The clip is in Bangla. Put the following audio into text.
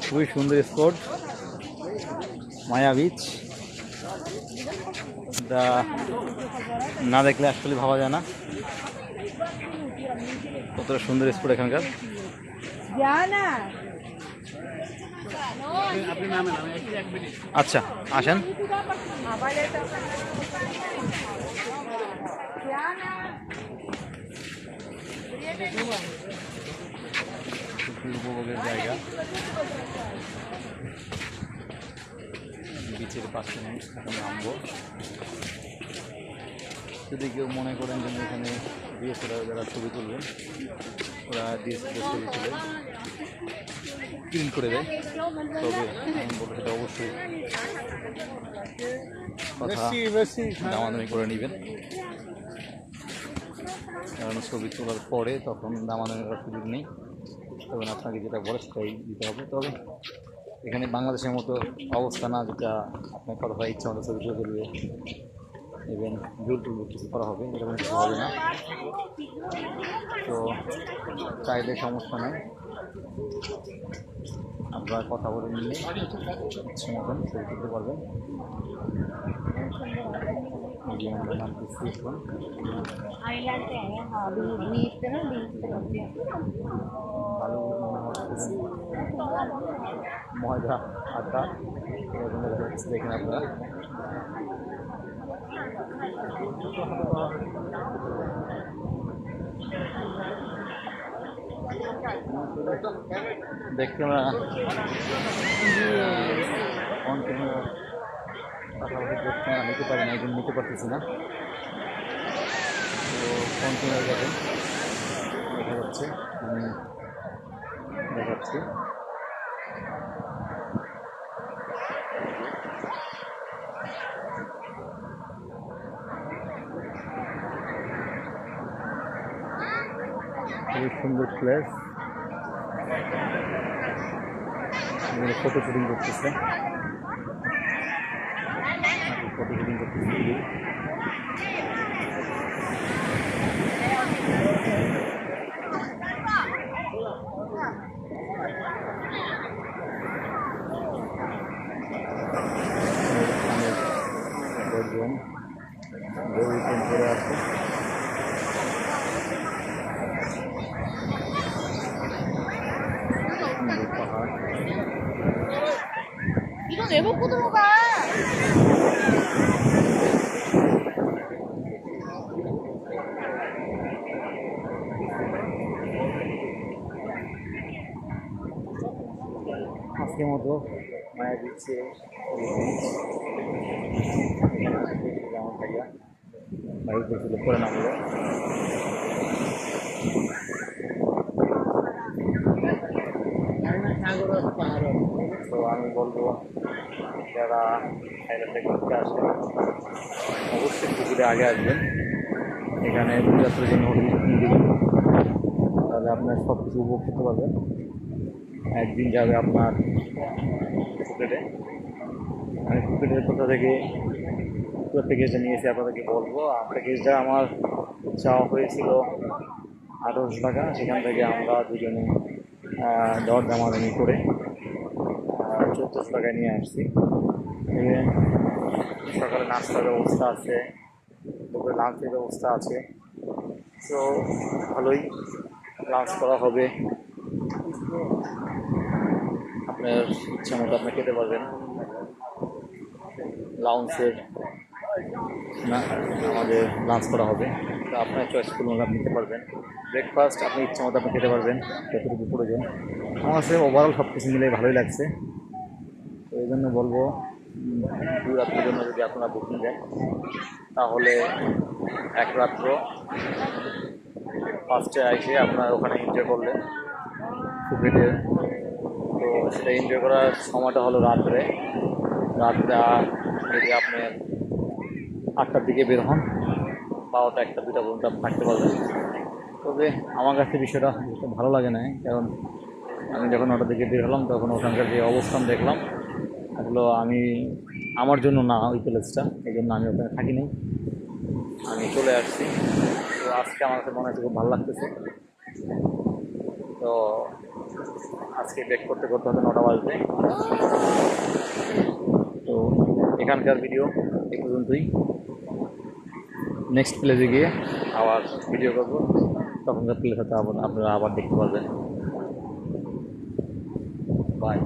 খুবই সুন্দর স্পট মায়া বিচ। এটা না দেখলে আসলে ভাবা যায় না কতটা সুন্দর স্পট এখানকার। আচ্ছা আসেন। উপভোগের জায়গা বিচের পাশে এখন নামবো। যদি কেউ মনে করেন যে এখানে ডিএসএলআর যারা ছবি তুলবেন ওরা ডিএসএলআর ছবি তুলে প্রিন্ট করে দেয়, তবে আমি বলবো সেটা অবশ্যই কথা দামাদামি করে নেবেন, কারণ ছবি তোলার পরে তখন দামাদামি করার সুযোগ নেই। তবে আপনাকে যেটা বলে সেটাই দিতে হবে। তবে এখানে বাংলাদেশের মতো অবস্থা না যেটা আপনার কথা ইচ্ছা মতো ছবি তুলে তুলবে, ইভেন জুল টুল কিছু করা হবে, এরকম কিছু হবে না। তো চাইলে সমস্যা নেই, আপনারা কথা বলে নিলে ইচ্ছে মতন ছবি তুলতে পারবেন। ময়দা আটা এরকম দেখেন আপনারা। দেখতে আমরা অন ক্যামেরা পাশাপাশি নিতে পারি না, একদিন নিতে পারতেছি না। তো ফোন ক্যামেরা যাবেন দেখা যাচ্ছে, আমি দেখাচ্ছি। খুবই সুন্দর প্লেস, ফটো শুটিং করতেছে, ফটো শুটিং করতেছে। লোকজন করে আছে, পাহাড়। 이거 왜 먹고 들어가? আজকের মতো মায়া দিচ্ছে আমার ভাইয়া বাইক বসে করে নামলো। তো আমি বলবো যারা থাইল্যান্ডে ঘুরতে আসেন অবশ্যই পুকুরে আগে আসবেন। এখানে যাত্রার জন্য হোটেল বুকিং দেবেন, তাহলে আপনার সব কিছু উপভোগ করতে পারবেন। একদিন যাবে আপনার ফুকেটে। আমি ফুকেটের কোথা থেকে প্যাকেজটা নিয়েছি আপনাদেরকে বলবো। প্যাকেজটা আমার চাওয়া হয়েছিল 1800 টাকা, সেখান থেকে আমরা দুজনে দর দামাদামি করে 1400 টাকায় নিয়ে আসছি। সকালে নাস্তার ব্যবস্থা আছে, দুপুরে লাঞ্চের ব্যবস্থা আছে। তো ভালোই লাঞ্চ করা হবে, আপনার ইচ্ছা মতো আপনি খেতে পারবেন। লাউন্সের না আমাদের লাঞ্চ করা হবে, তো আপনার চয়েসফুল মতো আপনি নিতে পারবেন। ব্রেকফাস্ট আপনি ইচ্ছা মতো আপনি খেতে পারবেন যতটুকু প্রয়োজন। আমার কাছে ওভারঅল সব কিছু মিলে ভালোই লাগছে। তো এই জন্য বলবো 2 রাত্রের জন্য যদি আপনারা বুকিং দেন তাহলে 1 রাত্র ফার্স্টে এসে আপনার ওখানে এনজয় করলেন ফুকেটে। তো সেটা এনজয় করার সময়টা হলো রাত্রে যদি আপনি 8টার দিকে বের হন 12টা 1টা 2টা পর্যন্ত আপনি থাকতে পারবেন। তবে আমার কাছে বিষয়টা ভালো লাগে না, কারণ আমি যখন 9টার দিকে বের হলাম তখন ওখানকার যে অবস্থান দেখলাম এগুলো আমার জন্য না ওই প্লেসটা, এই জন্য আমি ওখানে থাকিনি, আমি চলে আসছি। তো আজকে আমার কাছে মনে হচ্ছে খুব ভালো লাগতেছে। তো আজকে ব্যাক করতে করতে হয়তো 9টা বাজবে। তো এখানকার ভিডিও এই পর্যন্তই। নেক্সট প্লেসে গিয়ে আবার ভিডিও করবো, তখনকার প্লেস হয়তো আপনারা আবার দেখতে পারবেন। বাই।